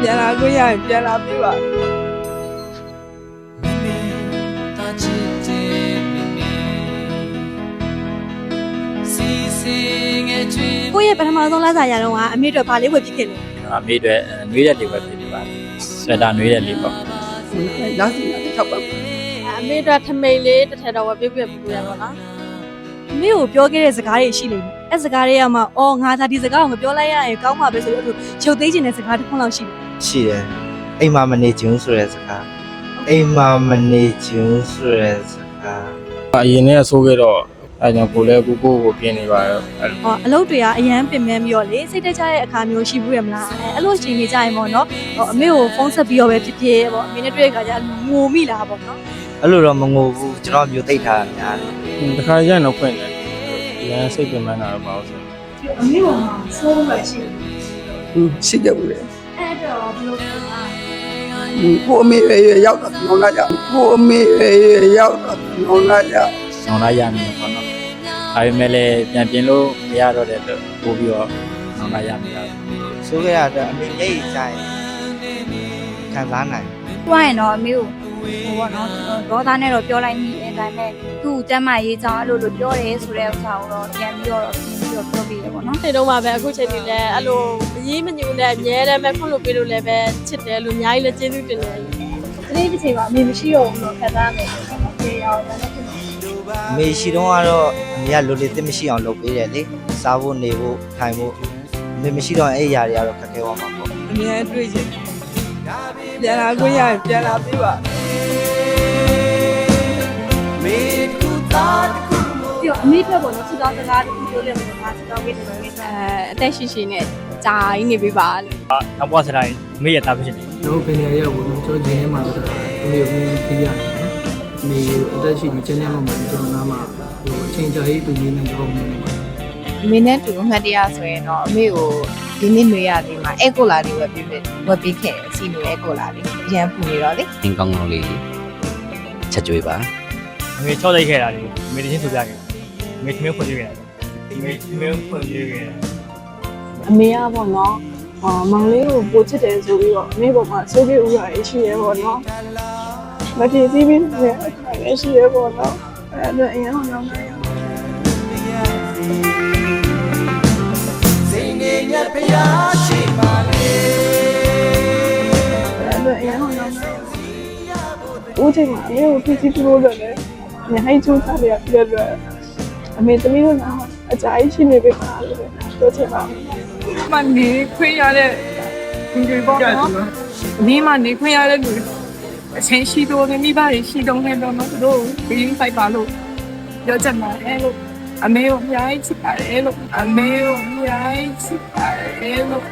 ပြန်လာခွင့်ရရင်ပြန်လာပြီပါကိုယ့်ရဲ့ပထမဆုံးလစာရတော့ကအမေတို့ဘာလေးဝယ်ပြစ်ခဲ့လဲ အမေတွေနွေးတဲ့လေးပဲဖြစ်နေပါဆွဲတာနွေးတဲ့လေးပေါ့ နောက်စီလာထောက်ပါ အမေတို့ထမိန်လေးတစ်ထက်တော့ဝယ်ပြစ်ပြစ်ပြရပါတော့အမေကိုပြောခဲ့တဲ့စကားတွေရှိနေတယ်အဲ့စကားတွေကမှအော်ငါသာဒီစကားကိုမပြောလိုက်ရရင်ကောင်းမှာပဲဆိုလို့ရုပ်သိမ်းခြင်းတဲ့စကားတစ်ခုလောက်ရှိတယ် ရှိတယ်အိမ်မှာမနေချင်ဆိုတဲ့စကားအိမ်မှာမနေချင်ဆိုတဲ့စကား အရင်နဲ့ဆိုခဲ့တော့အဲကြောင့်ကိုလည်းကိုပြင်နေပါတော့ ဟောအလုပ်တွေကအရန်ပင်ပန်းပြီးတော့လေစိတ်တကြတဲ့အခါမျိုးရှိဘူးရမလားအဲ့လိုချိန်နေကြရင်ပေါ့နော်ဟောအမေကိုဖုန်းဆက်ပြီးတော့ပဲဖြစ်ဖြစ်ပေါ့အမေနဲ့တွေ့တဲ့အခါကျငိုမိလားပေါ့နော် အဲ့လိုတော့မငိုဘူးကျွန်တော်မျိုးသိထားတာများတယ် တခါကျရင်တော့ဖွင့်တယ်ရန်စိတ်ပင်ပန်းတာတော့ပါအောင်ဆို အမေကဆိုးမှရှိတယ် ရှိကြဘူးလေ အဲ့တော့ဘယ်လိုလဲ ကိုအမေရရောက်တော့နောင်လာကြကိုအမေရရောက်တော့နောင်လာကြ ဆောင်းလာရမယ်ပေါ့နော်ဒါပေမဲ့လည်းပြန်ပြင်လို့မရတော့တဲ့အတွက်ပို့ပြီးတော့ဆောင်းလာရမယ် ဆိုခဲ့ရတဲ့အမေမျက်ရည်ကျရင်ခံစားနိုင် တွားရင်တော့အမေကိုဟိုပေါ့နော်ဒေါသနဲ့တော့ပြောလိုက်မိတယ်ဒါပေမဲ့သူ့ကျမ်းမာရေးကြောင်းအဲ့လိုလိုပြောတယ်ဆိုတဲ့ဥစ္စာကိုတော့ပြန်ပြီးတော့ပြင်ပြီးတော့ပြောပြတယ်ပေါ့နော် စိတ်တော့မှပဲအခုချိန်ကြီးလဲအဲ့လိုအရေးမညူနဲ့အမြဲတမ်းပဲခွင့်လို့ပေးလို့လည်းပဲချစ်တယ်လို့အများကြီးလည်းကျေးဇူးတင်တယ်ဒီနေ့တစ်ချိန်မှာအမေမရှိတော့ဘူးလို့ခံစားနေတယ်ပေါ့ပြေအောင်လည်းဖြစ်နေ အမေရှိတော့ကတော့အမေကလိုလေတစ်မရှိအောင်လုပ်ပေးတယ်လေစားဖို့နေဖို့ထိုင်ဖို့အမေမရှိတော့အဲ့အရာတွေကတော့ခက်ခဲသွားမှာပေါ့ အမြဲတွေ့ချင်ပြန်လာခွင့်ရရင်ပြန်လာပြီပါ ပြီးတော့အမေအတွက်ပေါ့နော်စစ်တောင်းစကားတခုပြောလဲမှာငါစစ်တောင်းပေးတယ်လို့အသက်ရှိရှိနဲ့ဂျာကြီးနေပြီပါလို့ နောက်ဘဝစတိုင်းမေးရတာဖြစ်နေ တို့ပင်ရရဲ့ဝင်ကျွန်တော်ဂျင်းထဲမှာတော့ဒါလေးကိုပြီးရတယ်နော်။ဒီအသက်ရှိပြီးကျင်းထဲမှာကျွန်တော်နားမှာဟိုအချိန်ကြာရေးသူကြီးနဲ့တော့မြင်နေပါ အမေနဲ့တူအမှတ်တရဆိုရင်တော့အမေကိုဒီနေ့မေးရသေးမှာအဲကိုလာလေးဝယ်ပေးခဲ့တယ်စီနိုအဲကိုလာလေးရန်ပူနေတော့လေ အင်းကောင်းကောင်းလေးချက်ကြွေးပါ အမေချော့လိုက်ခဲ့တာလေအမေတချင်းဆိုပြခဲ့အမေသမီးဖွင့်ပြခဲ့တာအမေသမီးဖွင့်ပြခဲ့တာ အမေကပေါ့နော်မောင်လေးကိုပို့ချစ်တယ်ဆိုပြီးတော့အမေပေါ်မှာဆိုပြီးဥရရရှိရဲပေါ့နော်မပြေသေးဘူးလည်းရှိရဲပေါ့နော်အဲ့ဒါအရင်ကနောက်နေရစိတ်ငြိမ်ရဖျားရှိပါလေအဲ့ဒါအရင်ကနောက်နေဦးချိန်မှာအမေကိုဖြစ်စီလို့လည်းညဟိုင်းချူစားရပြတယ်အမေသမီးတို့ကအကြိုက်ရှိနေပြီပါလို့ပြောချင်ပါမနေခွင့်ရတဲ့လူတွေပေါ့နော်ဒီမှာနေခွင့်ရတဲ့လူအချင်းရှိတော့နေမိပါရှိတော့နေတော့တို့ဘင်းဖိုက်ပါလို့ပြောချင်ပါတယ်လို့အမေကိုအများကြီးချစ်ပါတယ်လို့အမေကိုအများကြီးချစ်ပါတယ်လို့